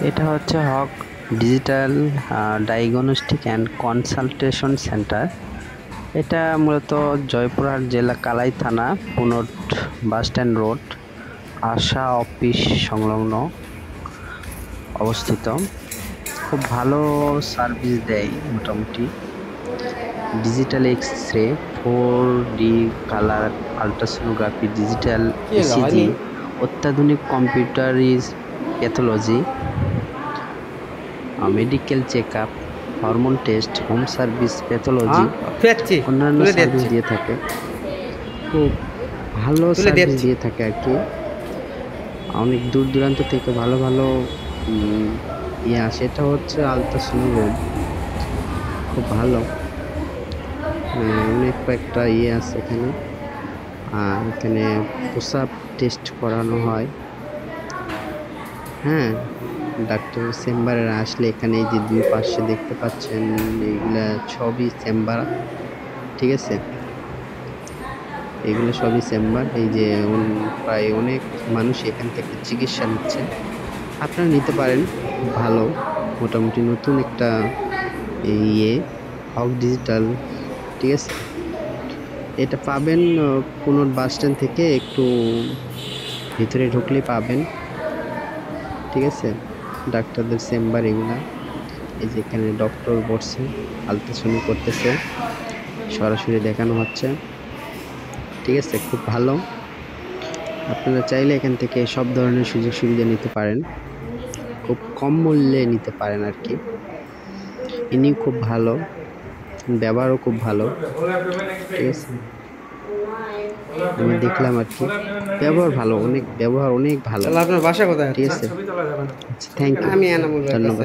এটা হচ্ছে Haque digital diagnostic and consultation centre. এটা মূলত জয়পুরহাট জেলা কালাই থানা পুনট বাসস্ট্যান্ড রোড আশা অফিস সংলগ্ন অবস্থিত। খুব ভালো সার্ভিস দেয় মোটামুটি। Digital x-ray, 4D colour ultrasonography, digital ECG, অত্যাধুনিক computerised pathology, medical checkup, hormone test, home service, pathology, অন্যান্য সার্ভিস দিয়ে থাকে। খুব ভালো সার্ভিস দিয়ে থাকে আর কি। অনেক দূর দূরান্ত থেকে ভালো ভালো ইয়ে আসে। এটা হচ্ছে আলট্রাসোনোগ্রাম, খুব ভালো। অনেক কয়েকটা ইয়ে আছে এখানে। আর এখানে প্রস্রাব টেস্ট করানো হয়। হ্যাঁ, ডাক্তারের চেম্বারে আসলে এখানে এই যে দুই পাশে দেখতে পাচ্ছেন এগুলা সবই চেম্বার, ঠিক আছে? এগুলো সবই চেম্বার। এই যে প্রায় অনেক মানুষ এখান থেকে চিকিৎসা নিচ্ছে, আপনারা নিতে পারেন। ভালো, মোটামুটি নতুন একটা ইয়ে হক ডিজিটাল, ঠিক আছে? এটা পাবেন পুনট বাসস্ট্যান্ড থেকে একটু ভিতরে ঢুকলেই পাবেন, ঠিক আছে? ডাক্তারদের চেম্বার এগুলা। এই যে এখানে ডক্টর বসছে, আলট্রাসাউন্ড করতেছে, সরাসরি দেখানো হচ্ছে, ঠিক আছে? খুব ভালো। আপনারা চাইলে এখান থেকে সব ধরনের সুযোগ সুবিধা নিতে পারেন, খুব কম মূল্যে নিতে পারেন আর কি। ইনি খুব ভালো, ব্যবহারও খুব ভালো, ঠিক আছে? আমি দেখলাম আর কি, ব্যবহার ভালো, ব্যবহার অনেক ভালো। আপনার বাসা কোথায়? ঠিক আছে, আচ্ছা, থ্যাংক ইউ, ধন্যবাদ।